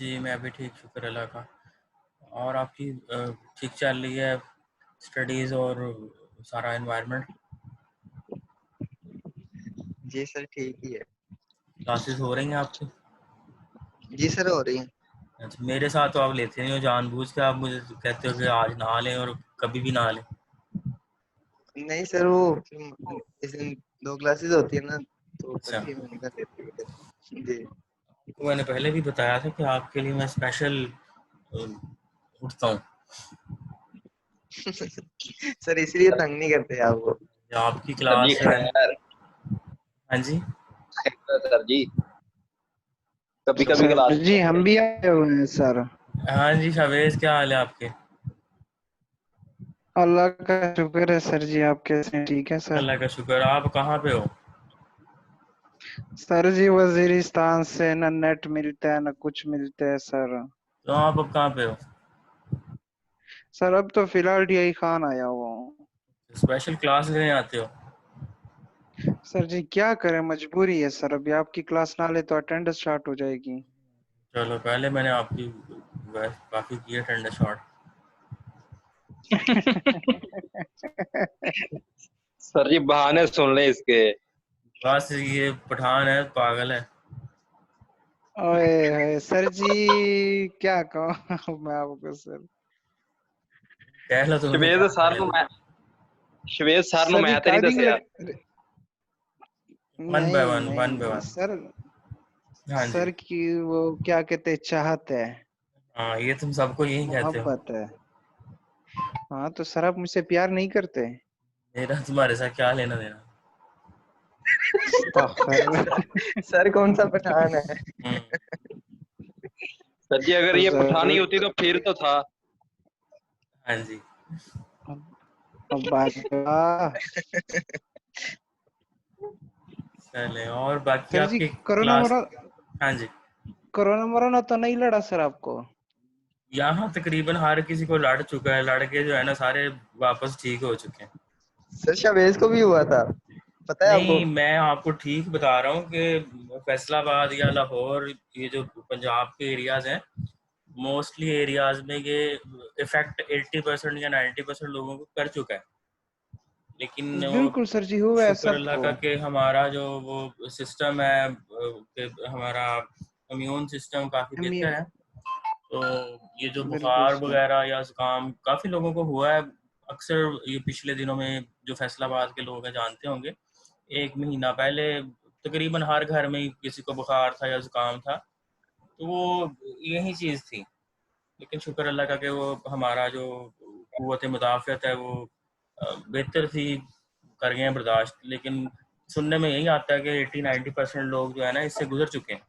जी, मैं भी ठीक, शुक्र अल्लाह का। और आपकी ठीक चल रही है स्टडीज़ और सारा एनवायरनमेंट? जी सर, ठीक ही है। क्लासेस हो रही हैं आपकी? जी सर, हो रही है। अच्छा, मेरे साथ तो आप लेते नहीं हो, जानबूझ के आप मुझे कहते हो कि आज नहा लें और कभी भी नहा लें। नहीं सर, वो इस दिन 2 क्लासेस होती है ना, तो अच्छा, इकट्ठी मैंने कर लेती है। जी। आपको मैंने पहले भी बताया था कि आपके लिए मैं स्पेशल उठता हूँ। सर इसलिए तंग नहीं करते आपको। आपकी सर जी क्लास है। खैर। हाँ जी। सर जी कभी कभी सर क्लास जी हम भी आए हुए हैं सर। हाँ जी, शावेज क्या हाल है आपके? अल्लाह का शुक्र है सर जी, आप कैसे हैं? ठीक है सर। अल्लाह का शुक्र। आप कहाँ पे हो? सर जी वजीरिस्तान से न नेट मिलता है न कुछ मिलता है सर। तो आप अब कहाँ पे हो? सर अब तो फिलहाल DI खान आया हुआ हूँ। स्पेशल क्लास लेने आते हो? सर जी क्या करें, मजबूरी है सर, अभी आपकी क्लास ना ले तो अटेंडेंस स्टार्ट हो जाएगी। चलो, पहले मैंने आपकी काफ़ी किए ठंडे शॉट। सर जी बहाने सुन ले इसके। बस ये पठान है, पागल है। ओए होए सर जी, क्या कहूँ मैं आपको सर। कह लो तुम ਸ਼ਵੇਦ क्या ਸਰ करे। ਨੂੰ ਮੈਂ ਸ਼ਵੇਦ ਸਰ ਨੂੰ ਮੈਂ ਤੇ ਨਹੀਂ रिकॉर्डिंग ਦੱਸਿਆ। वन बाय नहीं वन, वन बाय नहीं वन। सर, हाँ जी। सर की वो क्या कहते हैं, चाहत है, हाँ, ये तुम सबको यही कहते हो। मोहब्बत है। हाँ तो सर आप मुझसे प्यार नहीं करते? मेरा तुम्हारे साथ क्या लेना देना। अस्तगफिर। सर कौन सा पठान है? हम्म। सर जी अगर ये पठानी सर होती तो फिर तो था। हाँ जी। वाह। चले, और बाकी सर जी आपकी कोरोना क्लास। मरो, हाँ जी। कोरोना मरोना तो नहीं लड़ा सर आपको? यहाँ तकरीबन हर किसी को लड़ चुका है, लड़के जो है ना सारे वापस ठीक हो चुके हैं। सर शावेज को भी हुआ था, पता है आपको? नहीं, मैं आपको ठीक बता रहा हूँ कि फैसलाबाद या लाहौर, ये जो पंजाब के एरियाज हैं, मोस्टली एरियाज में ये इफेक्ट 80% या 90% लोगों को कर चुका है। लेकिन वो बिल्कुल सर जी, हुआ है शुक्र अल्लाह सबको। का कि हमारा जो वो सिस्टम है, कि हमारा इम्यून सिस्टम काफ़ी हम ये बेहतर है। तो ये जो बिल्कुल बुखार सर। वगैरह या जुकाम काफ़ी लोगों को हुआ है। अक्सर ये पिछले दिनों में जो फैसलाबाद के लोग हैं जानते होंगे, 1 महीना पहले तकरीबन हर घर में ही किसी को बुखार था या जुकाम था। तो वो यही चीज़ थी। लेकिन शुक्र अल्लाह का कि वो हमारा जो क़ुव्वत मुदाफ़अत है वो बेहतर थी, कर गए हैं बर्दाश्त। लेकिन सुनने में यही आता है कि 80-90% लोग जो है ना इससे गुजर चुके हैं।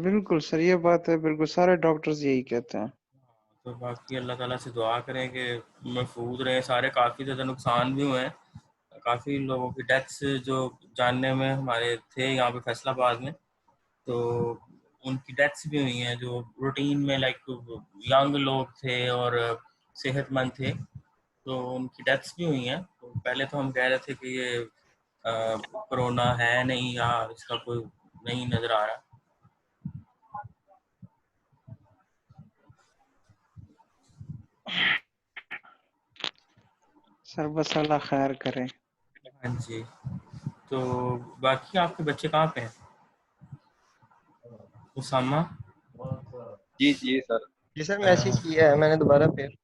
बिल्कुल सर, ये बात है, बिल्कुल सारे डॉक्टर्स यही कहते हैं। तो बाकी अल्लाह ताला से दुआ करें कि महफूज रहें सारे। काफ़ी ज़्यादा नुकसान भी हुए हैं, काफ़ी लोगों की डेथ्स जो जानने में हमारे थे यहाँ पे फैसलाबाद में, तो उनकी डेथ्स भी हुई हैं जो रूटीन में लाइक यंग लोग थे और सेहतमंद थे, तो उनकी डेथ्स भी हुई हैं। तो पहले तो हम कह रहे थे कि ये कोरोना है नहीं या इसका कोई नहीं नज़र आ रहा। सर बस अल्लाह खैर करे। हाँ जी। तो बाकी आपके बच्चे कहाँ पे हैं? उसामा, जी जी सर। जी सर, मैसेज किया है मैंने दोबारा फिर।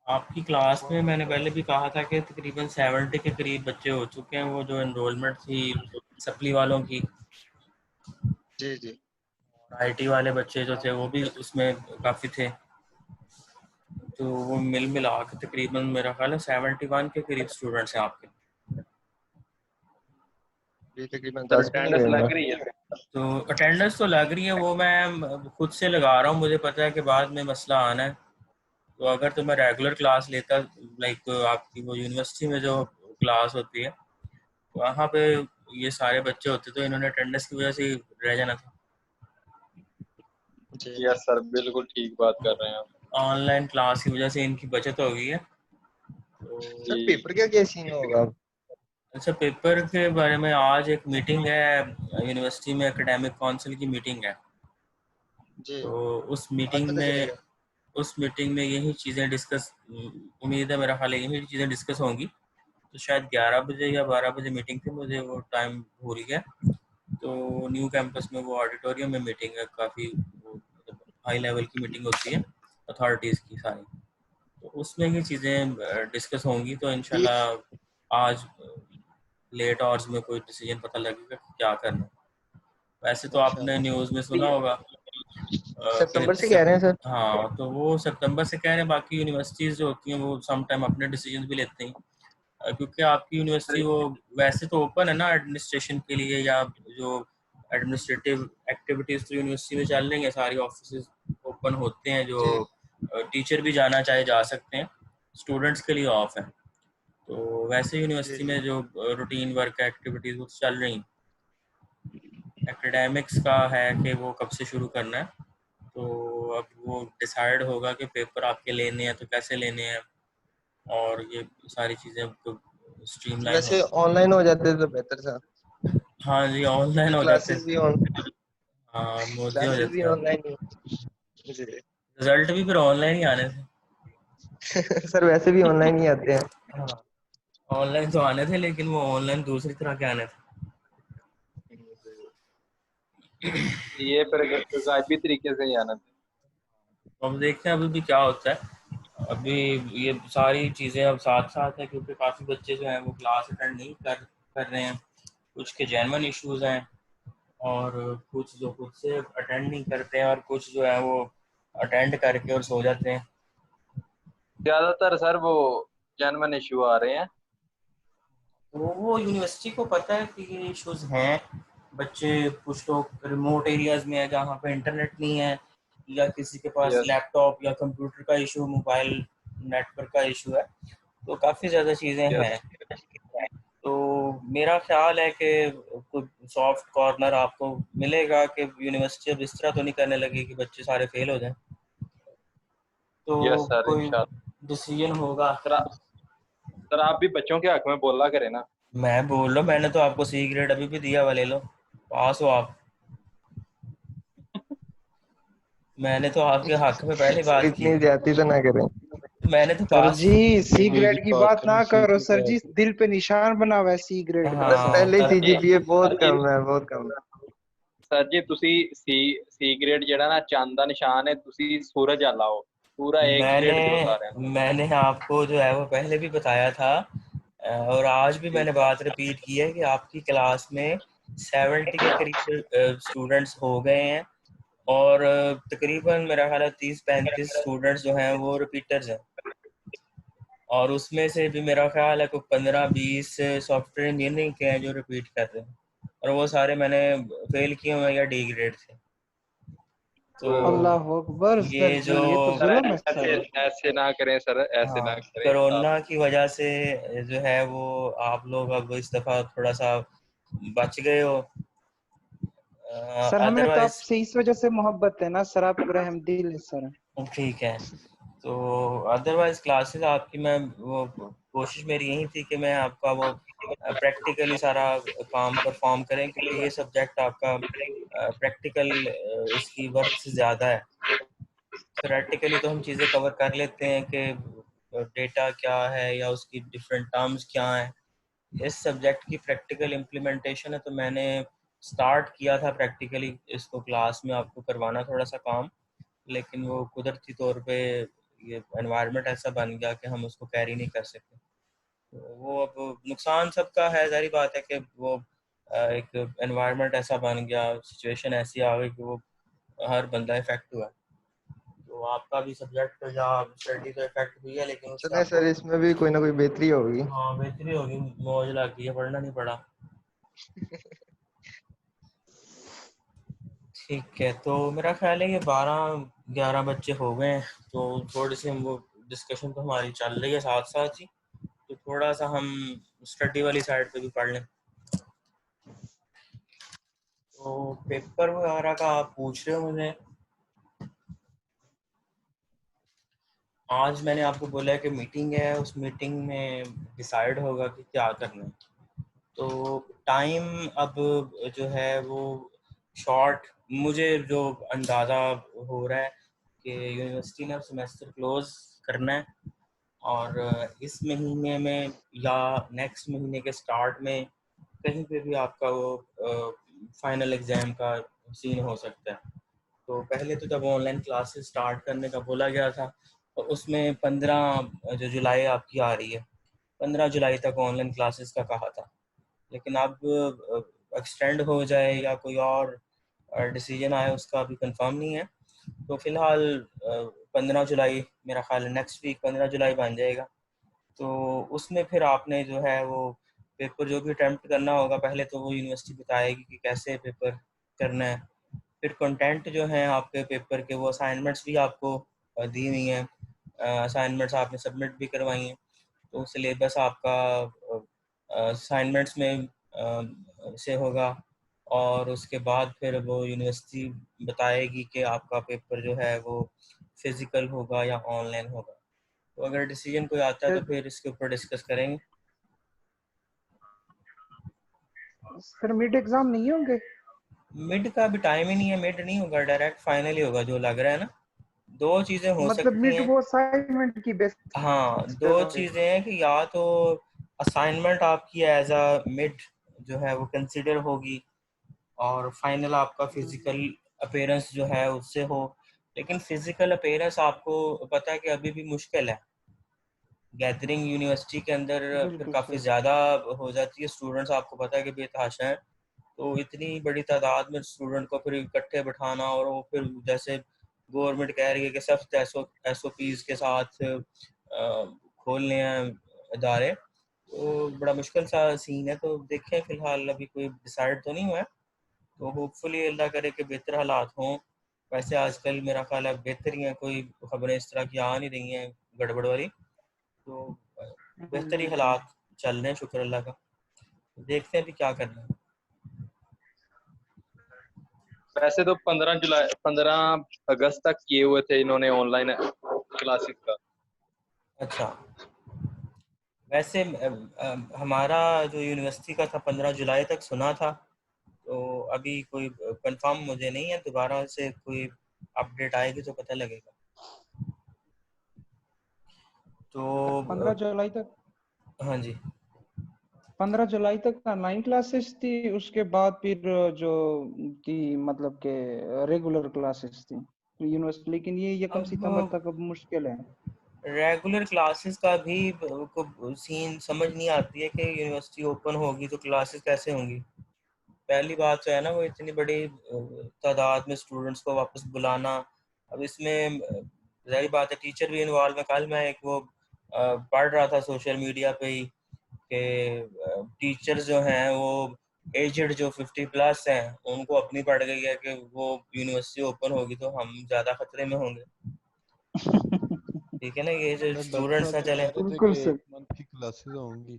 आपकी क्लास में मैंने पहले भी कहा था कि तकरीबन 70 के करीब बच्चे हो चुके हैं। वो जो एनरोलमेंट थी सप्ली वालों की, जी जी। आईटी वाले बच्चे जो थे वो भी उसमें काफ़ी थे। तो वो मिल मिला के तकरीबन मेरा ख्याल है 71 के करीब स्टूडेंट्स हैं आपके। जी तकरीबन सर 10 भी नहीं अटेंडेंस हुए। लग रही है। तो अटेंडेंस तो लग रही है, वो मैं खुद से लगा रहा हूँ, मुझे पता है कि बाद में मसला आना है। तो अगर तो मैं रेगुलर क्लास लेता, लाइक आपकी वो यूनिवर्सिटी में जो क्लास होती है वहाँ पे ये सारे बच्चे होते तो इन्होंने अटेंडेंस की वजह से ही रह जाना था। जी। यस सर बिल्कुल ठीक बात कर रहे हैं आप। ऑनलाइन क्लास की वजह से इनकी बचत हो गई है। सर तो पेपर क्या सीन होगा? अच्छा, पेपर के बारे में आज एक मीटिंग है यूनिवर्सिटी में, एकेडमिक काउंसिल की मीटिंग है। जी। तो पता तो चलेगा। उस मीटिंग में यही चीज़ें डिस्कस, उम्मीद है मेरा ख्याल है यही चीज़ें डिस्कस होंगी। तो शायद 11 बजे या 12 बजे मीटिंग थी, मुझे वो टाइम भूल गया। तो न्यू कैंपस में वो ऑडिटोरियम में मीटिंग है, काफ़ी मतलब हाई लेवल की मीटिंग होती है अथॉरिटीज़ की सारी। तो उसमें ये चीज़ें डिस्कस होंगी, तो ठीक। इंशाल्लाह आज लेट आवर्स में कोई डिसीजन पता लगेगा कि क्या करना है। वैसे तो आपने इंशाल्लाह। न्यूज़ में तो सुना ये होगा कि सितंबर से कह रहे हैं सर। हाँ, तो वो सितंबर से कह रहे हैं। बाकी यूनिवर्सिटीज़ जो होती हैं वो सम टाइम अपने डिसीजन भी लेते हैं, क्योंकि आपकी यूनिवर्सिटी वो वैसे तो ओपन है ना एडमिनिस्ट्रेशन के लिए, या जो एडमिनिस्ट्रेटिव एक्टिविटीज़ तो यूनिवर्सिटी में चल रही हैं, सारी ऑफिस ओपन होते हैं, जो जी। टीचर भी जाना चाहे जा सकते हैं, स्टूडेंट्स के लिए ऑफ है। तो वैसे जी। यूनिवर्सिटी जी। में जो रूटीन वर्क एक्टिविटीज़ वो तो चल रही हैं। एकेडमिक्स का है कि वो कब से शुरू करना है, तो अब वो डिसाइड होगा कि पेपर आपके लेने हैं तो कैसे लेने हैं, और ये सारी चीज़ें अब तो स्ट्रीमलाइन वैसे होती हैं। ऑनलाइन हो जाते तो बेहतर था। हाँ जी, ऑनलाइन हो जाते। क्लासेस भी ऑन हाँ, मोदी हो क्लासेस भी जाते हैं। ऑनलाइन ही। जी। रिजल्ट भी फिर ऑनलाइन ही आने थे। सर वैसे भी ऑनलाइन ही आते हैं। हाँ, ऑनलाइन तो आने थे, लेकिन वो ऑनलाइन दूसरी तरह के आने थे। ये फिर गायबी तरीके से ही आना था। तो अब देखते हैं अभी भी क्या होता है। अभी ये सारी चीज़ें अब साथ साथ है, क्योंकि काफ़ी बच्चे जो हैं वो क्लास अटेंड नहीं कर रहे हैं। कुछ के जेन्युइन इश्यूज हैं, और कुछ जो खुद से अटेंड नहीं करते हैं, और कुछ जो है वो अटेंड करके और सो जाते हैं। ज्यादातर सर वो जेन्युइन इशू आ रहे हैं। तो वो यूनिवर्सिटी को पता है कि ये इश्यूज हैं। बच्चे कुछ लोग रिमोट एरियाज में है जहाँ पे इंटरनेट नहीं है, या किसी के पास यस। लैपटॉप या कंप्यूटर का इशू, मोबाइल नेटवर्क का इशू है। तो काफ़ी ज़्यादा चीज़ें यस। हैं। तो मेरा ख्याल है कि कोई सॉफ्ट कॉर्नर आपको मिलेगा कि यूनिवर्सिटी अब इस तरह तो नहीं करने लगी कि बच्चे सारे फेल हो जाएं। तो यस सर कोई इंशाल्लाह। डिसीजन होगा। सर आप भी बच्चों के हक में बोला करें ना। मैं बोल रहा हूँ, मैंने तो आपको सी ग्रेड अभी भी दिया हुआ, ले लो, पास हो आप। मैंने तो आपके हक में पहले सर बात की इतनी थी। ज्यादती तो ना करें। मैंने तो सर पास। जी सी जी जी ग्रेड की बात बात करें ना सी करो की सर जी, बात। दिल पे निशान बना हुआ है सी ग्रेड का। सर हाँ, पहले ही सर जी। सीजीपीए बहुत सर जी कम है, बहुत कम है। सर जी तुसी सी सी ग्रेड ਜਿਹੜਾ ਨਾ ਚੰਦ ਦਾ ਨਿਸ਼ਾਨ ਹੈ ਤੁਸੀਂ ਸੂਰਜ ਵਾਲਾ हो पूरा एक मैंने ग्रेड दो सारे ਨੂੰ। मैंने आपको जो है वो पहले भी बताया था, और आज भी जी मैंने बात रिपीट की है कि आपकी क्लास में 70 के करीब स्टूडेंट्स हो गए हैं, और तकरीबन मेरा ख्याल है 30-35 स्टूडेंट्स जो हैं वो रिपीटर्स हैं, और उसमें से भी मेरा ख्याल है कोई 15-20 सॉफ्टवेयर इंजीनियरिंग के हैं जो रिपीट कर रहे हैं, और वो सारे मैंने फेल किए हुए हैं या डी ग्रेड थे। तो अल्लाह अकबर सर ये जी, जो ये तो सर जुल्म है ऐसे सर। ऐसे ना करें सर ऐसे हाँ, ना करें आप। कोरोना की वजह से जो है वो आप लोग अब इस दफ़ा थोड़ा सा बच गए हो। सर हमें तो अदरवाइज आपसे इस वजह से मोहब्बत है ना सर, आप रहमदिल है सर। ठीक है। तो अदरवाइज क्लासेस आपकी मैं वो कोशिश मेरी यही थी कि मैं आपका वो प्रैक्टिकली सारा काम परफॉर्म करें, क्योंकि ये सब्जेक्ट आपका प्रैक्टिकल इसकी वर्थ से ज़्यादा है। थ्योरेटिकली तो हम चीज़ें कवर कर लेते हैं कि डेटा क्या है या उसकी डिफरेंट टर्म्स क्या हैं। इस सब्जेक्ट की प्रैक्टिकल इम्प्लीमेंटेशन है, तो मैंने स्टार्ट किया था प्रैक्टिकली इसको क्लास में आपको करवाना थोड़ा सा काम, लेकिन वो कुदरती तौर पे ये एनवायरनमेंट ऐसा बन गया कि हम उसको कैरी नहीं कर सके। तो वो अब नुकसान सबका है, ज़ाहिर बात है कि वो एक एनवायरनमेंट ऐसा बन गया, सिचुएशन ऐसी आ गई कि वो हर बंदा इफेक्ट हुआ। तो आपका भी सब्जेक्ट या स्टडी तो इफेक्ट हुई है, लेकिन उससे चले आपको सर इसमें भी कोई ना कोई बेहतरी होगी। हाँ बेहतरी होगी, मौज लग गई है, पढ़ना नहीं पड़ा। ठीक है, तो मेरा ख्याल है ये 12-11 बच्चे हो गए हैं, तो थोड़ी सी हम वो डिस्कशन तो हमारी चल रही है साथ साथ ही, तो थोड़ा सा हम स्टडी वाली साइड पे भी पढ़ लें। तो पेपर वगैरह का आप पूछ रहे हो मुझे। आज मैंने आपको बोला है कि मीटिंग है, उस मीटिंग में डिसाइड होगा कि क्या करना है। तो टाइम अब जो है वो शॉर्ट मुझे जो अंदाज़ा हो रहा है कि यूनिवर्सिटी ने अब सेमेस्टर क्लोज करना है और इस महीने में या नेक्स्ट महीने के स्टार्ट में कहीं पे भी आपका वो फाइनल एग्ज़ाम का सीन हो सकता है। तो पहले तो जब ऑनलाइन क्लासेस स्टार्ट करने का बोला गया था तो उसमें 15 जो जुलाई आपकी आ रही है 15 जुलाई तक ऑनलाइन क्लासेस का कहा था, लेकिन अब एक्सटेंड हो जाए या कोई और डिसीजन आए उसका अभी कंफर्म नहीं है। तो फिलहाल 15 जुलाई मेरा ख्याल है नेक्स्ट वीक 15 जुलाई बन जाएगा। तो उसमें फिर आपने जो है वो पेपर जो भी अटेम्प्ट करना होगा पहले तो वो यूनिवर्सिटी बताएगी कि कैसे पेपर करना है। फिर कंटेंट जो है आपके पेपर के वो असाइनमेंट्स भी आपको दी हुई हैं, असाइनमेंट्स आपने सबमिट भी करवाई हैं। तो सिलेबस आपका असाइनमेंट्स में से होगा और उसके बाद फिर वो यूनिवर्सिटी बताएगी कि आपका पेपर जो है वो फिज़िकल होगा या ऑनलाइन होगा। तो अगर डिसीजन कोई आता है तो फिर इसके ऊपर डिस्कस करेंगे। सर मिड एग्जाम नहीं होंगे? मिड का भी टाइम ही नहीं है, मिड नहीं होगा, डायरेक्ट फाइनल ही होगा जो लग रहा है ना। दो चीज़ें हो मतलब सकती मिड हैं। वो असाइनमेंट की बेसिस हाँ, पे दो होंगे। चीज़ें हैं कि या तो असाइनमेंट आपकी एज अ मिड जो है वो कंसिडर होगी और फाइनल आपका फिजिकल अपीयरेंस जो है उससे हो। लेकिन फिजिकल अपीयरेंस आपको पता है कि अभी भी मुश्किल है। गैदरिंग यूनिवर्सिटी के अंदर फिर बिल्कुल काफ़ी सर। ज़्यादा हो जाती है, स्टूडेंट्स आपको पता है कि बेतहाशा हैं। तो इतनी बड़ी तादाद में स्टूडेंट को फिर इकट्ठे बिठाना और वो फिर जैसे गवर्नमेंट कह रही है कि सख्त एस ओ पीज़ के साथ खोलने हैं इदारे, तो बड़ा मुश्किल सा सीन है। तो देखें, फ़िलहाल अभी कोई डिसाइड तो नहीं हुआ है, तो होपफुली अल्लाह करे कि बेहतर हालात हों। वैसे आजकल मेरा ख्याल है बेहतर ही है, कोई खबरें इस तरह की आ नहीं रही हैं गड़बड़ वाली। तो बेहतर ही जी। हालात चल रहे हैं, शुक्र अल्लाह का। देखते हैं अभी क्या करना है। वैसे तो 15 अगस्त तक किए हुए थे इन्होंने ऑनलाइन क्लासेस का। अच्छा, वैसे हमारा जो यूनिवर्सिटी का था 15 जुलाई तक सुना था, तो अभी कोई कंफर्म मुझे नहीं है, दोबारा से कोई अपडेट आएगी तो पता लगेगा। तो 15 जुलाई तक। हाँ जी। 15 जुलाई तक ऑनलाइन क्लासेस थी, उसके बाद फिर जो थी मतलब के रेगुलर क्लासेस थी यूनिवर्सिटी, लेकिन ये 1 सितंबर अब तक अब मुश्किल है। रेगुलर क्लासेस का भी को सीन समझ नहीं आती है कि यूनिवर्सिटी ओपन होगी तो क्लासेस कैसे होंगी। पहली बात तो है ना, वो इतनी बड़ी तादाद में स्टूडेंट्स को वापस बुलाना। अब इसमें ज़ाहिर बात है टीचर भी इन्वॉल्व है। कल मैं एक वो पढ़ रहा था सोशल मीडिया पे ही कि टीचर्स जो हैं वो एजड जो 50+ हैं उनको अपनी पड़ गई है कि वो यूनिवर्सिटी ओपन होगी तो हम ज़्यादा खतरे में होंगे। ठीक है ना, ये जो सर डॉक्टर स्टूडेंट्स साहब ना तो चले कह रहे थे बिल्कुल कि सर। 1 मंथ की क्लासेस होंगी।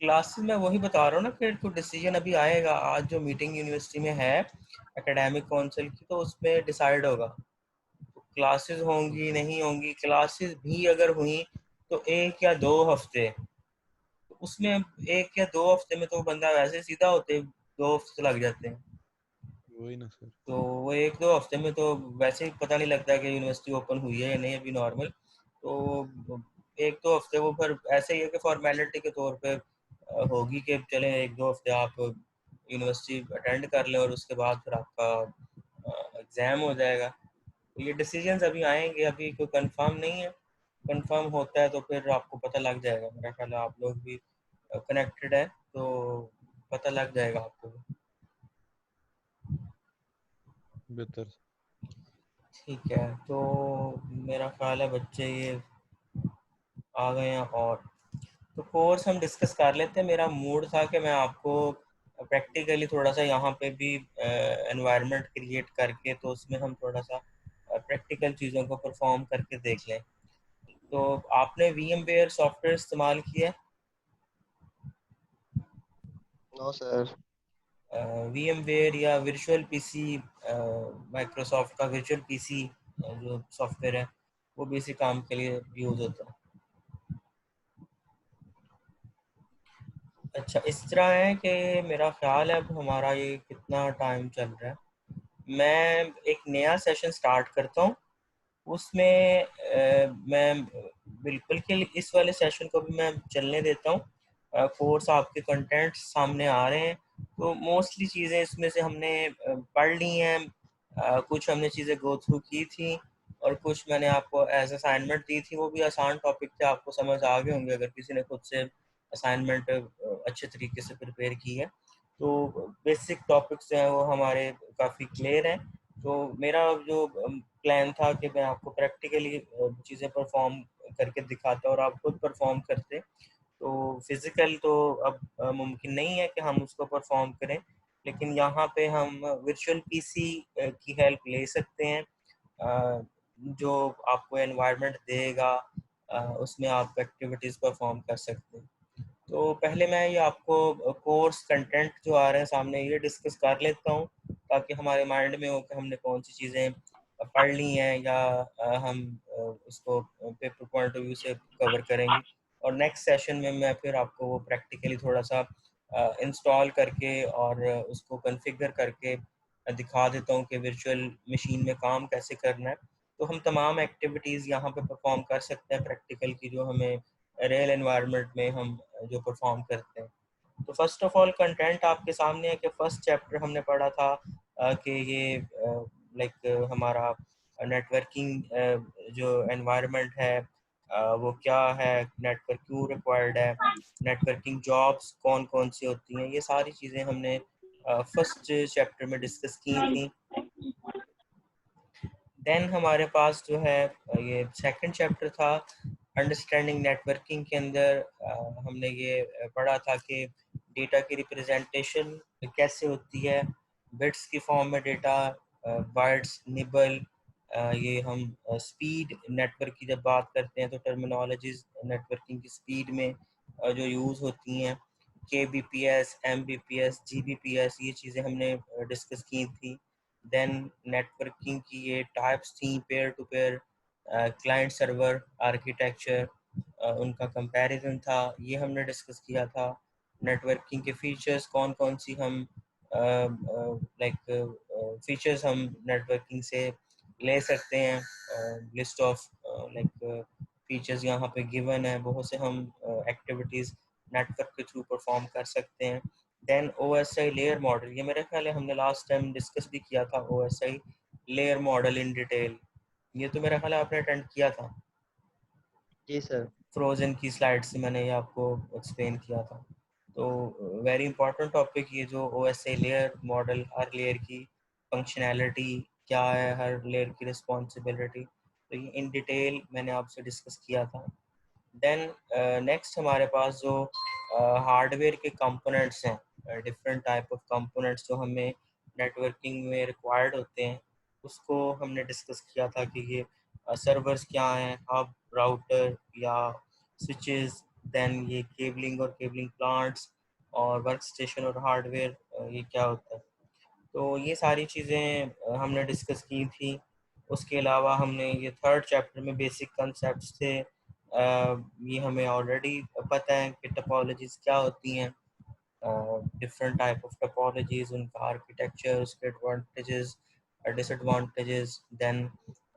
क्लासेस में वही बता रहा हूँ ना कि तो डिसीजन अभी आएगा। आज जो मीटिंग यूनिवर्सिटी में है एकेडमिक काउंसिल की, तो उसमें डिसाइड होगा क्लासेस होंगी नहीं होंगी। क्लासेस भी अगर हुई तो 1 या 2 हफ्ते, तो उसमें 1 या 2 हफ्ते में तो बंदा वैसे सीधा होते 2 हफ्ते तो लग जाते हैं। वही ना सर। तो वो 1-2 हफ्ते में तो वैसे ही पता नहीं लगता कि यूनिवर्सिटी ओपन हुई है या नहीं अभी नॉर्मल। तो 1-2 हफ्ते वो फिर ऐसे ही है कि फॉर्मेलिटी के तौर पे होगी कि चलें 1-2 हफ्ते आप यूनिवर्सिटी अटेंड कर लें और उसके बाद फिर आपका एग्ज़ाम हो जाएगा। तो ये डिसीजंस अभी आएंगे, अभी कोई कंफर्म नहीं है। कंफर्म होता है तो फिर आपको पता लग जाएगा। मेरा ख्याल है आप लोग भी कनेक्टेड है तो पता लग जाएगा आपको भी। बेहतर। ठीक है, तो मेरा ख्याल है बच्चे ये आ गए हैं और तो कोर्स हम डिस्कस कर लेते हैं। मेरा मूड था कि मैं आपको प्रैक्टिकली थोड़ा सा यहाँ पे भी एनवायरनमेंट क्रिएट करके तो उसमें हम थोड़ा सा प्रैक्टिकल चीज़ों को परफॉर्म करके देख लें। तो आपने VMware सॉफ्टवेयर इस्तेमाल किया नो सर। है? VMware या वर्चुअल पीसी, माइक्रोसॉफ्ट का वर्चुअल पीसी जो सॉफ्टवेयर है वो भी इसी काम के लिए यूज़ होता है। अच्छा, इस तरह है कि मेरा ख्याल है अब हमारा ये कितना टाइम चल रहा है, मैं एक नया सेशन स्टार्ट करता हूँ, उसमें मैं बिल्कुल के इस वाले सेशन को भी मैं चलने देता हूँ। कोर्स आपके कंटेंट सामने आ रहे हैं, तो मोस्टली चीज़ें इसमें से हमने पढ़ ली हैं। कुछ हमने चीज़ें गो थ्रू की थी और कुछ मैंने आपको एज असाइनमेंट दी थी, वो भी आसान टॉपिक थे, आपको समझ आ गए होंगे अगर किसी ने खुद से असाइनमेंट अच्छे तरीके से प्रिपेयर की है। तो बेसिक टॉपिक्स हैं वो हमारे काफ़ी क्लियर हैं। तो मेरा जो प्लान था कि मैं आपको प्रैक्टिकली चीज़ें परफॉर्म करके दिखाता और आप खुद परफॉर्म करते। तो फिज़िकल तो अब मुमकिन नहीं है कि हम उसको परफॉर्म करें, लेकिन यहाँ पे हम वर्चुअल पीसी की हेल्प ले सकते हैं, जो आपको एनवायरनमेंट देगा, उसमें आप एक्टिविटीज़ परफॉर्म कर सकते हैं। तो पहले मैं ये आपको कोर्स कंटेंट जो आ रहे हैं सामने ये डिस्कस कर लेता हूँ, ताकि हमारे माइंड में हो कि हमने कौन सी चीज़ें पढ़ ली हैं या हम उसको पेपर पॉइंट ऑफ व्यू से कवर करेंगे। और नेक्स्ट सेशन में मैं फिर आपको वो प्रैक्टिकली थोड़ा सा इंस्टॉल करके और उसको कॉन्फ़िगर करके दिखा देता हूँ कि वर्चुअल मशीन में काम कैसे करना है। तो हम तमाम एक्टिविटीज़ यहाँ पे परफॉर्म कर सकते हैं प्रैक्टिकल की, जो हमें रियल एनवायरनमेंट में हम जो परफॉर्म करते हैं। तो फर्स्ट ऑफ ऑल कंटेंट आपके सामने है कि फर्स्ट चैप्टर हमने पढ़ा था कि ये लाइक हमारा नेटवर्किंग जो एनवायरनमेंट है वो क्या है, नेटवर्क क्यों रिक्वायर्ड है, नेटवर्किंग जॉब्स कौन कौन सी होती हैं, ये सारी चीज़ें हमने फर्स्ट चैप्टर में डिस्कस की थी। देन हमारे पास जो है ये सेकंड चैप्टर था अंडरस्टैंडिंग नेटवर्किंग के अंदर हमने ये पढ़ा था कि डेटा की रिप्रेजेंटेशन कैसे होती है, बिट्स की फॉर्म में डेटा, बाइट्स, निबल, ये हम स्पीड नेटवर्क की जब बात करते हैं तो टर्मिनोलॉजीज नेटवर्किंग की स्पीड में जो यूज़ होती हैं, KBPS, MBPS, GBPS, ये चीज़ें हमने डिस्कस की थी। देन नेटवर्किंग की ये टाइप्स थी, peer to peer, client server architecture, उनका कंपैरिजन था, ये हमने डिस्कस किया था। नेटवर्किंग के फीचर्स कौन कौन सी हम लाइक फीचर्स हम नेटवर्किंग से ले सकते हैं, लिस्ट ऑफ लाइक फीचर्स यहाँ पे गिवन है, बहुत से हम एक्टिविटीज़ नेटवर्क के थ्रू परफॉर्म कर सकते हैं। देन OSI लेयर मॉडल, ये मेरे ख्याल है हमने लास्ट टाइम डिस्कस भी किया था, OSI layer model in detail, ये तो मेरा ख्याल है आपने अटेंड किया था, जी सर। फ्रोजन की स्लाइड से मैंने ये आपको एक्सप्लेन किया था। तो वेरी इंपॉर्टेंट टॉपिक ये जो OSI लेयर मॉडल, हर लेयर की फंक्शनैलिटी क्या है, हर लेयर की रिस्पॉन्सिबिलिटी, तो ये इन डिटेल मैंने आपसे डिस्कस किया था। देन नेक्स्ट हमारे पास जो हार्डवेयर के कंपोनेंट्स हैं, डिफरेंट टाइप ऑफ कंपोनेंट्स जो हमें नेटवर्किंग में रिक्वायर्ड होते हैं, उसको हमने डिस्कस किया था कि ये सर्वर्स क्या हैं, हब, राउटर या स्विचेस, देन ये केबलिंग और केबलिंग प्लांट्स, और वर्क स्टेशन और हार्डवेयर ये क्या होता है। तो ये सारी चीज़ें हमने डिस्कस की थी। उसके अलावा हमने ये थर्ड चैप्टर में बेसिक कंसेप्ट्स थे, ये हमें ऑलरेडी पता है कि टोपोलॉजीज़ क्या होती हैं, डिफरेंट टाइप ऑफ टोपोलॉजीज़, उनका आर्किटेक्चर, उसके advantages, disadvantages, then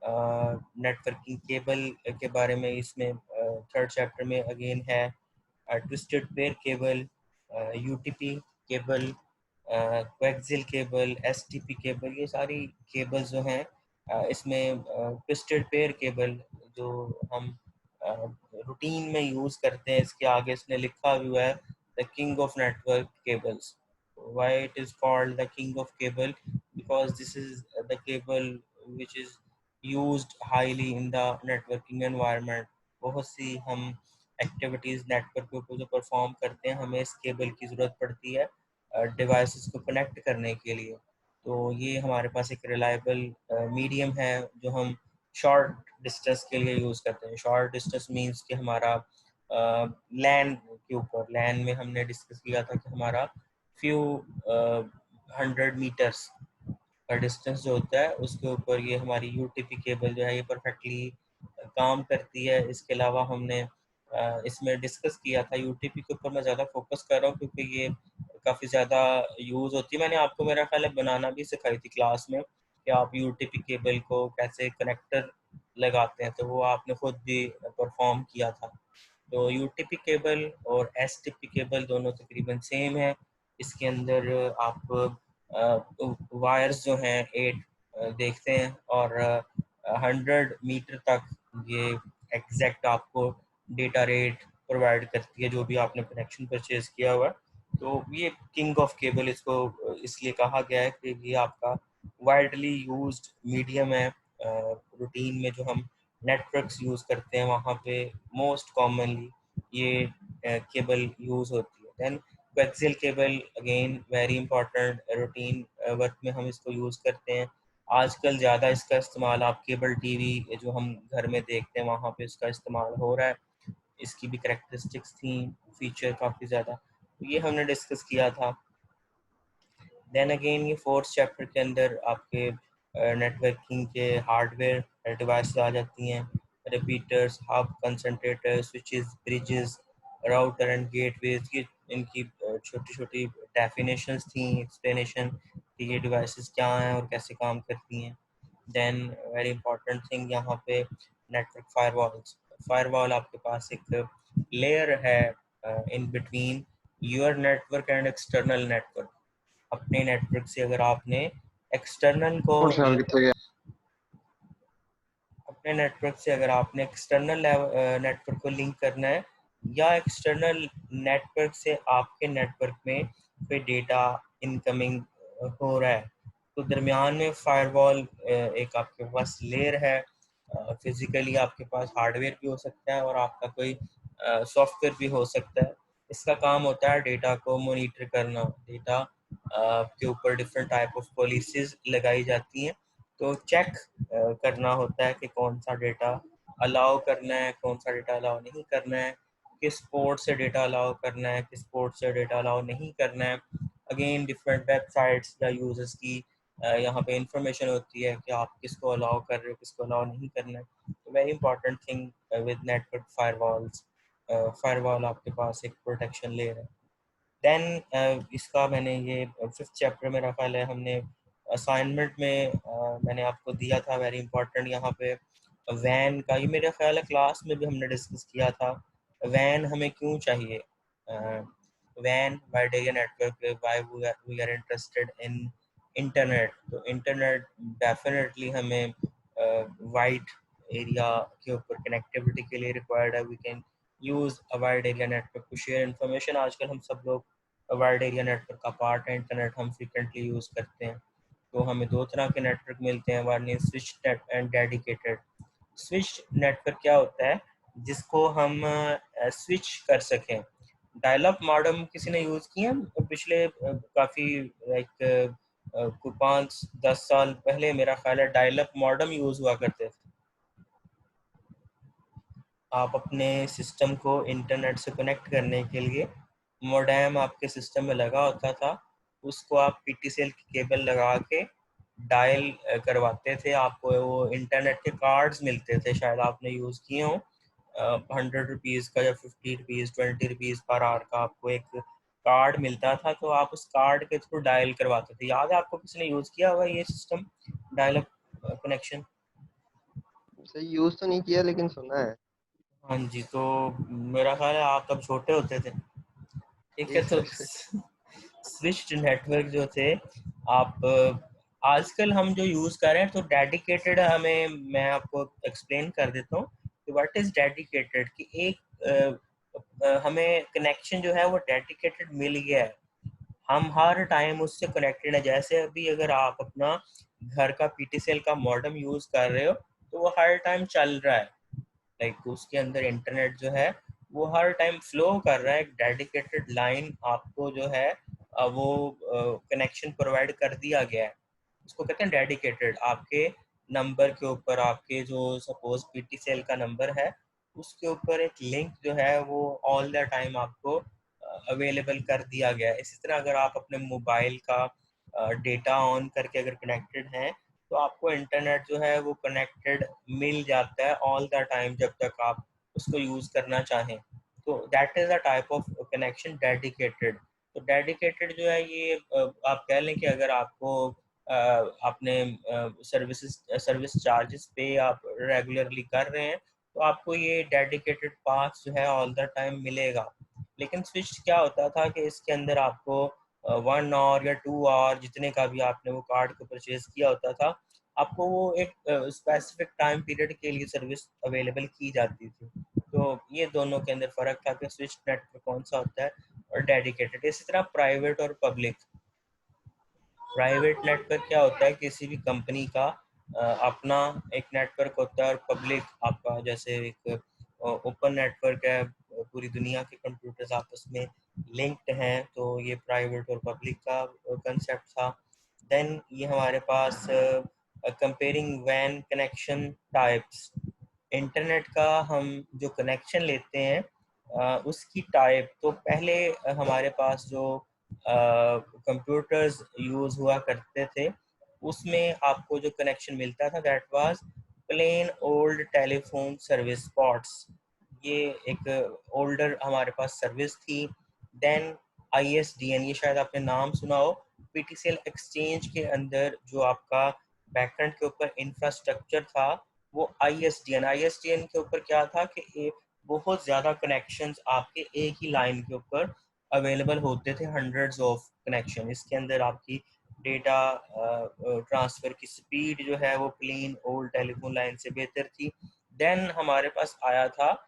networking cable के बारे में इसमें थर्ड चैप्टर में अगेन है, twisted pair cable, UTP cable, coaxial cable, STP cable, ये सारी केबल्स जो हैं इसमें ट्विस्टेड पेयर केबल जो हम रूटीन में यूज़ करते हैं, इसके आगे इसने लिखा हुआ है the king of network cables. Why it is called the king of cable? Because this is the cable which is used highly in the networking environment. बहुत सी हम एक्टिविटीज़ नेटवर्क के ऊपर जो परफॉर्म करते हैं, हमें इस केबल की ज़रूरत पड़ती है डिवाइसेस को कनेक्ट करने के लिए। तो ये हमारे पास एक रिलायबल मीडियम है जो हम शॉर्ट डिस्टेंस के लिए यूज़ करते हैं। शॉर्ट डिस्टेंस मींस कि हमारा लैन के ऊपर, लैन में हमने डिस्कस किया था कि हमारा फ्यू 100 मीटर्स का डिस्टेंस जो होता है उसके ऊपर ये हमारी UTP केबल जो है ये परफेक्टली काम करती है। इसके अलावा हमने इसमें डिस्कस किया था, UTP के ऊपर मैं ज़्यादा फोकस कर रहा हूँ क्योंकि ये काफ़ी ज़्यादा यूज़ होती है, मैंने आपको मेरा ख्याल है बनाना भी सिखाई थी क्लास में, कि आप यूटीपी केबल को कैसे कनेक्टर लगाते हैं, तो वो आपने खुद भी परफॉर्म किया था। तो यूटीपी केबल और एसटीपी केबल दोनों तकरीबन सेम है। इसके अंदर आप वायर्स जो हैं 8 देखते हैं और 100 मीटर तक ये एग्जैक्ट आपको डेटा रेट प्रोवाइड करती है जो भी आपने कनेक्शन परचेज किया हुआ है। तो ये किंग ऑफ केबल इसको इसलिए कहा गया है कि ये आपका वाइडली यूज्ड मीडियम है। रूटीन में जो हम नेटवर्क्स यूज़ करते हैं वहाँ पे मोस्ट कॉमनली ये केबल यूज़ होती है। Then coaxial cable again very important, routine work में हम इसको यूज़ करते हैं। आजकल ज़्यादा इसका इस्तेमाल आप केबल टीवी जो हम घर में देखते हैं वहाँ पे इसका इस्तेमाल हो रहा है। इसकी भी करेक्टरिस्टिक्स थी, फीचर काफ़ी ज़्यादा, तो ये हमने डिस्कस किया था। देन अगेन ये फोर्थ चैप्टर के अंदर आपके नेटवर्किंग के हार्डवेयर डिवाइस आ जाती हैं, repeaters, hub, concentrator, switches, bridges, router and gateways. ये इनकी छोटी छोटी डेफिनेशंस थी, एक्सप्लेनेशन कि ये डिवाइसेस क्या हैं और कैसे काम करती हैं। देन वेरी इंपॉर्टेंट थिंग यहाँ पे नेटवर्क फायरवॉल्स। फायरवॉल आपके पास एक लेयर है in between your network and external network. अपने नेटवर्क से अगर आपने एक्सटर्नल को अपने नेटवर्क से अगर आपने एक्सटर्नल नेटवर्क को लिंक करना है या एक्सटर्नल नेटवर्क से आपके नेटवर्क में कोई डेटा इनकमिंग हो रहा है, तो दरमियान में फायरवॉल एक आपके पास लेयर है। फिजिकली आपके पास हार्डवेयर भी हो सकता है और आपका कोई सॉफ्टवेयर भी हो सकता है। इसका काम होता है डेटा को मॉनिटर करना। डेटा के ऊपर डिफरेंट टाइप ऑफ पॉलिसीज लगाई जाती हैं, तो चेक करना होता है कि कौन सा डेटा अलाउ करना है, कौन सा डेटा अलाउ नहीं करना है, किस पोर्ट से डेटा अलाउ करना है, किस पोर्ट से डेटा अलाउ नहीं करना है। अगेन डिफरेंट वेबसाइट्स या यूजर्स की यहाँ पे इंफॉर्मेशन होती है कि आप किसको अलाउ कर रहे हो, किसको अलाउ नहीं करना है। तो very important thing with network firewalls, firewall आपके पास एक प्रोटेक्शन लेयर है। देन इसका मैंने ये 5th चैप्टर मेरा ख्याल है हमने असाइनमेंट में मैंने आपको दिया था, वेरी इंपॉर्टेंट यहाँ पे वैन का। ये मेरा ख्याल है क्लास में भी हमने डिस्कस किया था, वैन हमें क्यों चाहिए। वैन wide area network, why we are interested in internet. तो इंटरनेट डेफिनेटली हमें वाइड एरिया के ऊपर कनेक्टिविटी के लिए रिक्वायर्ड है। We can use a wide area network to share information. आजकल हम सब लोग वाइड एरिया नेटवर्क का पार्ट है, इंटरनेट हम फ्रिक्वेंटली यूज़ करते हैं। तो हमें दो तरह के नेटवर्क मिलते हैं, one is switch net and dedicated. Switch network क्या होता है, जिसको हम स्विच कर सकें। डायल अप मॉडेम किसी ने यूज़ किया पिछले काफ़ी लाइक 5-10 साल पहले मेरा ख्याल है डायल अप मॉडेम यूज़ हुआ करते थे। आप अपने सिस्टम को इंटरनेट से कनेक्ट करने के लिए मोडेम आपके सिस्टम में लगा होता था, उसको आप पीटीसीएल की केबल लगा के डायल करवाते थे। आपको वो इंटरनेट के कार्ड्स मिलते थे, शायद आपने यूज़ किए हो। 100 रुपीज़ का या 50 रुपीज़ 20 रुपीज़ पर आवर का आपको एक कार्ड मिलता था, तो आप उस कार्ड के थ्रू डायल करवाते थे। याद है आपको, किसी ने यूज़ किया हुआ ये सिस्टम डायल अप कनेक्शन? सही यूज तो नहीं किया लेकिन सुना है। हाँ जी, तो मेरा ख्याल है आप तब छोटे होते थे, ठीक है। जी तो सर। स्विच्ड नेटवर्क जो थे, आप आजकल हम जो यूज़ कर रहे हैं, तो डेडिकेटेड हमें, मैं आपको एक्सप्लेन कर देता हूँ कि व्हाट इज़ डेडिकेटेड। कि एक हमें कनेक्शन जो है वो डेडिकेटेड मिल गया है, हम हर टाइम उससे कनेक्टेड है। जैसे अभी अगर आप अपना घर का पीटीसीएल का मॉडेम यूज़ कर रहे हो, तो वो हर टाइम चल रहा है, लाइक उसके अंदर इंटरनेट जो है वो हर टाइम फ्लो कर रहा है। एक डेडिकेटेड लाइन आपको जो है वो कनेक्शन प्रोवाइड कर दिया गया है, उसको कहते हैं डेडिकेटेड। आपके नंबर के ऊपर, आपके जो सपोज पीटीसीएल का नंबर है, उसके ऊपर एक लिंक जो है वो ऑल द टाइम आपको अवेलेबल कर दिया गया है। इसी तरह अगर आप अपने मोबाइल का डेटा ऑन करके अगर कनेक्टेड हैं, तो आपको इंटरनेट जो है वो कनेक्टेड मिल जाता है ऑल द टाइम, जब तक आप उसको यूज़ करना चाहें। तो that is a type of connection dedicated. तो डेडिकेटेड जो है ये आप कह लें कि अगर आपको अपने सर्विस चार्जेस पे आप रेगुलरली कर रहे हैं तो आपको ये डेडिकेटेड पाथ जो है ऑल द टाइम मिलेगा। लेकिन स्विच क्या होता था कि इसके अंदर आपको 1 आवर या 2 आवर जितने का भी आपने वो कार्ड को परचेज किया होता था, आपको वो एक स्पेसिफिक टाइम पीरियड के लिए सर्विस अवेलेबल की जाती थी। तो ये दोनों के अंदर फ़र्क था कि स्विच नेटवर्क कौन सा होता है और डेडिकेटेड। इसी तरह प्राइवेट और पब्लिक। प्राइवेट नेटवर्क क्या होता है, किसी भी कंपनी का अपना एक नेटवर्क होता है, और पब्लिक आपका जैसे एक ओपन नेटवर्क है, पूरी दुनिया के कंप्यूटर्स आपस में लिंक्ड हैं, तो ये प्राइवेट और पब्लिक का कंसेप्ट था। देन ये हमारे पास कंपेयरिंग वैन कनेक्शन टाइप्स। इंटरनेट का हम जो कनेक्शन लेते हैं उसकी टाइप, तो पहले हमारे पास जो कंप्यूटर्स यूज़ हुआ करते थे उसमें आपको जो कनेक्शन मिलता था that was plain old telephone service spots. ये एक ओल्डर हमारे पास सर्विस थी। देन ISDN, ये शायद आपने नाम सुना हो। PTCL एक्सचेंज के अंदर जो आपका बैकएंड के ऊपर इंफ्रास्ट्रक्चर था वो ISDN के ऊपर क्या था कि बहुत ज़्यादा कनेक्शंस आपके एक ही लाइन के ऊपर अवेलेबल होते थे, हंड्रेड्स ऑफ कनेक्शन। इसके अंदर आपकी डेटा ट्रांसफ़र की स्पीड जो है वो प्लेन ओल्ड टेलीफोन लाइन से बेहतर थी। देन हमारे पास आया था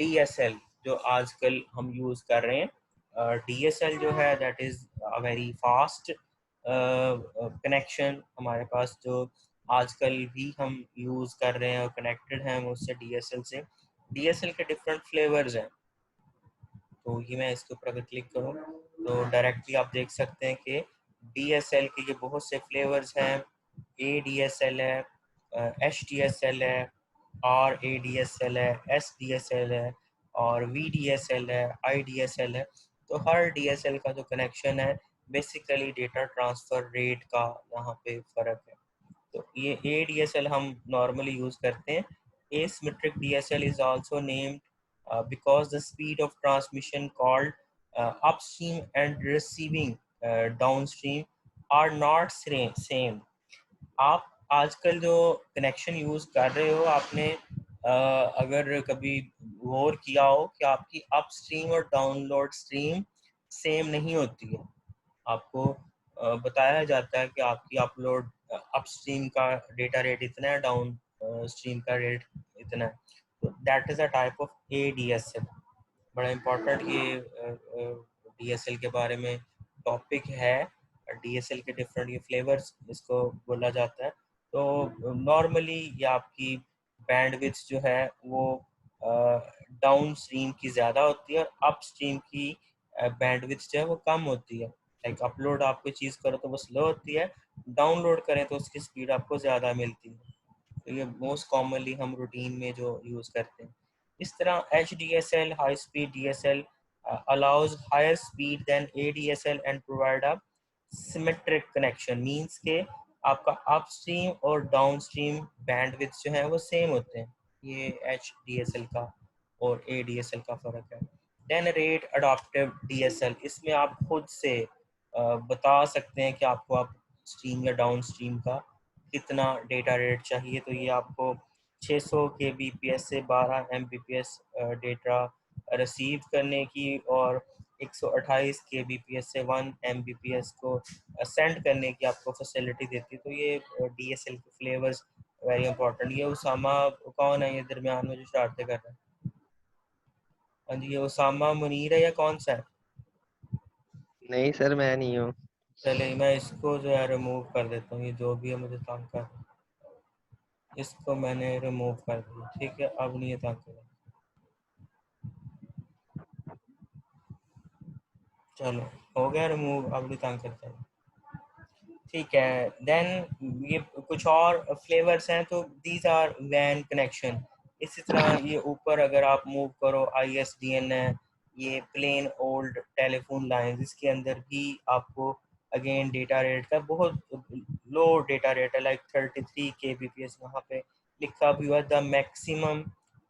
DSL, जो आजकल हम यूज़ कर रहे हैं। DSL जो है that is a very fast connection. हमारे पास जो आजकल भी हम यूज़ कर रहे हैं और कनेक्टेड हैं उससे DSL से। DSL के डिफरेंट फ्लेवर्स हैं, तो ये मैं इसके ऊपर अगर क्लिक करूँ तो डायरेक्टली आप देख सकते हैं कि DSL के ये बहुत से फ्लेवर्स हैं। ADSL है, HDSL है, RADSL है, SDSL है और VDSL है, IDSL है। तो हर DSL का जो कनेक्शन है बेसिकली डेटा ट्रांसफ़र रेट का यहाँ पे फ़र्क है। तो ये ADSL हम नॉर्मली यूज़ करते हैं। Asymmetric DSL is also named because the speed of transmission called upstream and receiving downstream are not same। आप आजकल जो कनेक्शन यूज़ कर रहे हो, आपने अगर कभी गौर किया हो कि आपकी अपस्ट्रीम और डाउनलोड स्ट्रीम सेम नहीं होती है। आपको बताया जाता है कि आपकी अपलोड अपस्ट्रीम का डेटा रेट इतना है, डाउन स्ट्रीम का रेट इतना है। तो that is a type of ADSL। बड़ा इम्पोर्टेंट ये DSL के बारे में टॉपिक है। DSL के डिफरेंट ये फ्लेवर्स इसको बोला जाता है। तो नॉर्मली ये आपकी बैंडविड्थ जो है वो डाउन स्ट्रीम की ज़्यादा होती है और अप स्ट्रीम की बैंडविड्थ जो है वो कम होती है। लाइक अपलोड आप कोई चीज़ करो तो वो स्लो होती है, डाउनलोड करें तो उसकी स्पीड आपको ज़्यादा मिलती है। तो ये मोस्ट कॉमनली हम रूटीन में जो यूज़ करते हैं। इस तरह HDSL, high speed DSL, allows higher speed than ADSL and provide a symmetric connection, means के आपका अपस्ट्रीम और डाउनस्ट्रीम बैंडविड्थ जो है वो सेम होते हैं। ये HDSL का और ADSL का फ़र्क है। देन रेट अडॉप्टिव DSL, इसमें आप खुद से बता सकते हैं कि आपको आप स्ट्रीम या डाउन स्ट्रीम का कितना डेटा रेट चाहिए। तो ये आपको 600 kbps से 12 mbps डेटा रिसीव करने की और 128 kbps से 1 mbps को सेंड करने की आपको फैसिलिटी देती है। तो ये DSL के फ्लेवर्स वेरी इंपॉर्टेंट। ये उसामा कौन है ये दरमियान में जो शरारतें कर रहा है? हाँ जी, ये उसामा मुनीर है या कौन सा है? नहीं सर, मैं नहीं हूँ। चले मैं इसको जो है रिमूव कर देता हूँ, ये जो भी है मुझे तंग कर रहा है। इसको मैंने रिमूव कर दिया, ठीक है, अब नहीं ये तंग करेगा। चलो हो गया रिमूव, अब नहीं तंग करता है, ठीक है। देन ये कुछ और फ्लेवर्स हैं, तो दीज आर वैन कनेक्शन। इसी तरह ये ऊपर अगर आप मूव करो ISDN है, ये प्लेन ओल्ड टेलीफोन लाइन, इसके अंदर भी आपको अगेन डेटा रेट का बहुत लो डेटा रेट है, लाइक 33 kbps। वहाँ पे लिखा भी हुआ the maximum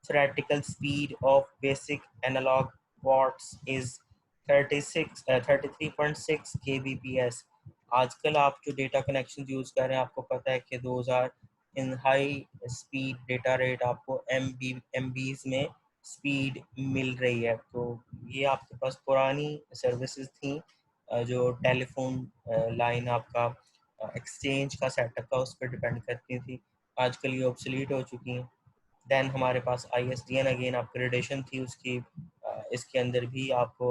theoretical speed of basic analog ports is 33.6 kbps। आजकल आप जो डेटा कनेक्शन यूज़ कर रहे हैं, आपको पता है कि 2000 इन हाई स्पीड डेटा रेट आपको MBs में स्पीड मिल रही है। तो ये आपके पास पुरानी सर्विसेज थी, जो टेलीफोन लाइन आपका एक्सचेंज का सेटअप था उस पर डिपेंड करती थी। आजकल ये ऑब्सोलीट हो चुकी हैं। देन हमारे पास ISDN अगेन अपग्रेडेशन थी उसकी, इसके अंदर भी आपको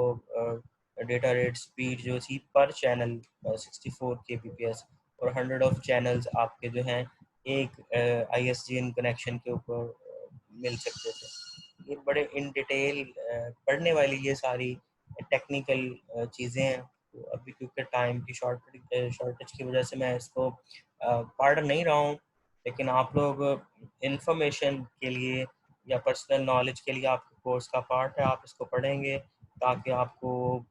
डेटा रेट स्पीड जो थी पर चैनल 64 kbps और 100 ऑफ चैनल्स आपके जो हैं एक ISDN कनेक्शन के ऊपर मिल सकते थे। ये बड़े इन डिटेल पढ़ने वाली ये सारी टेक्निकल चीज़ें हैं। तो अभी क्योंकि टाइम की शॉर्टेज की वजह से मैं इसको पढ़ नहीं रहा हूँ, लेकिन आप लोग इंफॉर्मेशन के लिए या पर्सनल नॉलेज के लिए आपके कोर्स का पार्ट है, आप इसको पढ़ेंगे ताकि आपको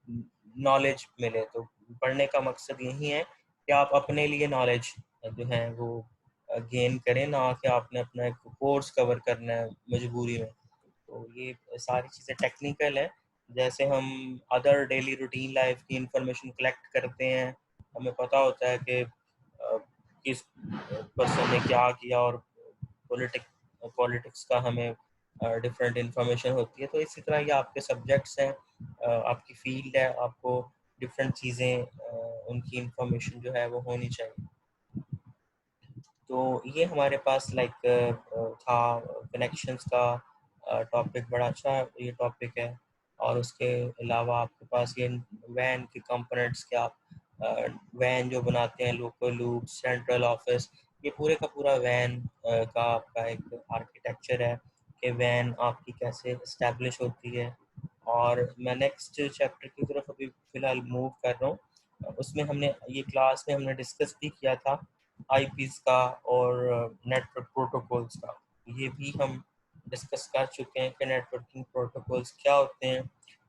नॉलेज मिले। तो पढ़ने का मकसद यही है कि आप अपने लिए नॉलेज जो है वो गेन करें, ना कि आपने अपना एक कोर्स कवर करना है मजबूरी में। तो ये सारी चीज़ें टेक्निकल है। जैसे हम अदर डेली रूटीन लाइफ की इंफॉर्मेशन कलेक्ट करते हैं, हमें पता होता है कि किस पर्सन ने क्या किया, और पॉलिटिक्स का हमें डिफरेंट इंफॉर्मेशन होती है। तो इसी तरह ये आपके सब्जेक्ट्स हैं, आपकी फील्ड है, आपको डिफरेंट चीज़ें उनकी इंफॉर्मेशन जो है वो होनी चाहिए। तो ये हमारे पास लाइक था कनेक्शंस का टॉपिक, बड़ा अच्छा ये टॉपिक है। और उसके अलावा आपके पास ये वैन के कंपोनेंट्स के, आप वैन जो बनाते हैं, लोकल लूप, सेंट्रल ऑफिस, ये पूरे का पूरा वैन का आपका एक आर्किटेक्चर है कि वैन आपकी कैसे इस्टेब्लिश होती है। और मैं नेक्स्ट चैप्टर की तरफ अभी फ़िलहाल मूव कर रहा हूँ। उसमें हमने ये क्लास में हमने डिस्कस भी किया था IPs का और नेटवर्क प्रोटोकॉल्स का। ये भी हम डिस्कस कर चुके हैं कि नेटवर्किंग प्रोटोकॉल्स क्या होते हैं,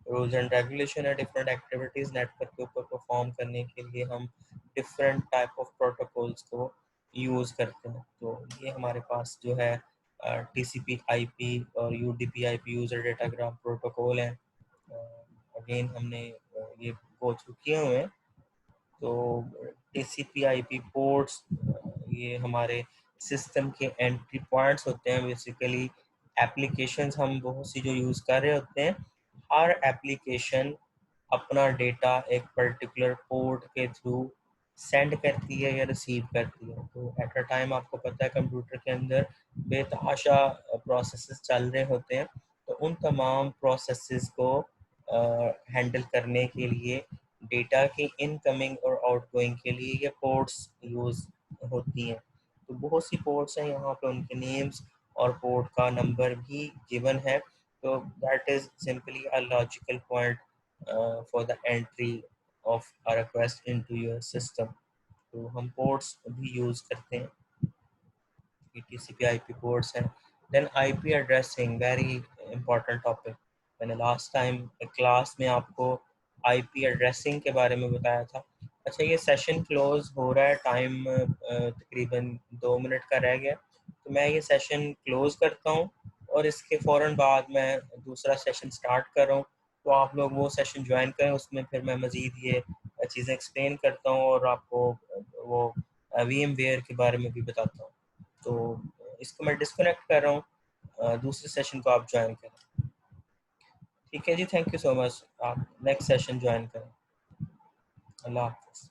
रूल्स एंड रेगुलेशन है, डिफरेंट एक्टिविटीज़ नेटवर्क के ऊपर परफॉर्म करने के लिए हम डिफरेंट टाइप ऑफ प्रोटोकॉल्स को यूज़ करते हैं। तो ये हमारे पास जो है TCP/IP और UDP/IP यूज़र डेटाग्राम प्रोटोकॉल है। अगेन हमने ये गो थ्रू किए हुए हैं। तो TCP/IP पोर्ट्स ये हमारे सिस्टम के एंट्री पॉइंट्स होते हैं। बेसिकली एप्लीकेशंस हम बहुत सी जो यूज़ कर रहे होते हैं, हर एप्लीकेशन अपना डेटा एक पर्टिकुलर पोर्ट के थ्रू सेंड करती है या रिसीव करती है। तो एट अ टाइम आपको पता है कंप्यूटर के अंदर बेतहाशा प्रोसेसेस चल रहे होते हैं। तो उन तमाम प्रोसेसेस को हैंडल करने के लिए डेटा की इनकमिंग और आउटगोइंग के लिए ये पोर्ट्स यूज़ होती हैं। तो बहुत सी पोर्ट्स हैं यहाँ पे, उनके नेम्स और पोर्ट का नंबर भी गिवन है। तो that is simply a logical point for the entry of a request into your system. तो हम पोर्ट्स भी यूज़ करते हैं, TCP/IP पोर्ट्स हैं। Then IP addressing, very important topic. मैंने लास्ट टाइम क्लास में आपको IP एड्रेसिंग के बारे में बताया था। अच्छा, ये सेशन क्लोज हो रहा है, टाइम तकरीबन 2 मिनट का रह गया। तो मैं ये सेशन क्लोज करता हूँ और इसके फ़ौरन बाद मैं दूसरा सेशन स्टार्ट कर रहा हूँ। तो आप लोग वो सेशन ज्वाइन करें, उसमें फिर मैं मज़ीद ये चीज़ें एक्सप्लेन करता हूँ और आपको वो VMware के बारे में भी बताता हूँ। तो इसको मैं डिस्कनेक्ट कर रहा हूँ, दूसरे सेशन को आप ज्वाइन करें। ठीक है जी, थैंक यू सो मच। आप नेक्स्ट सेशन ज्वाइन करें। अल्लाह हाफ़िज़।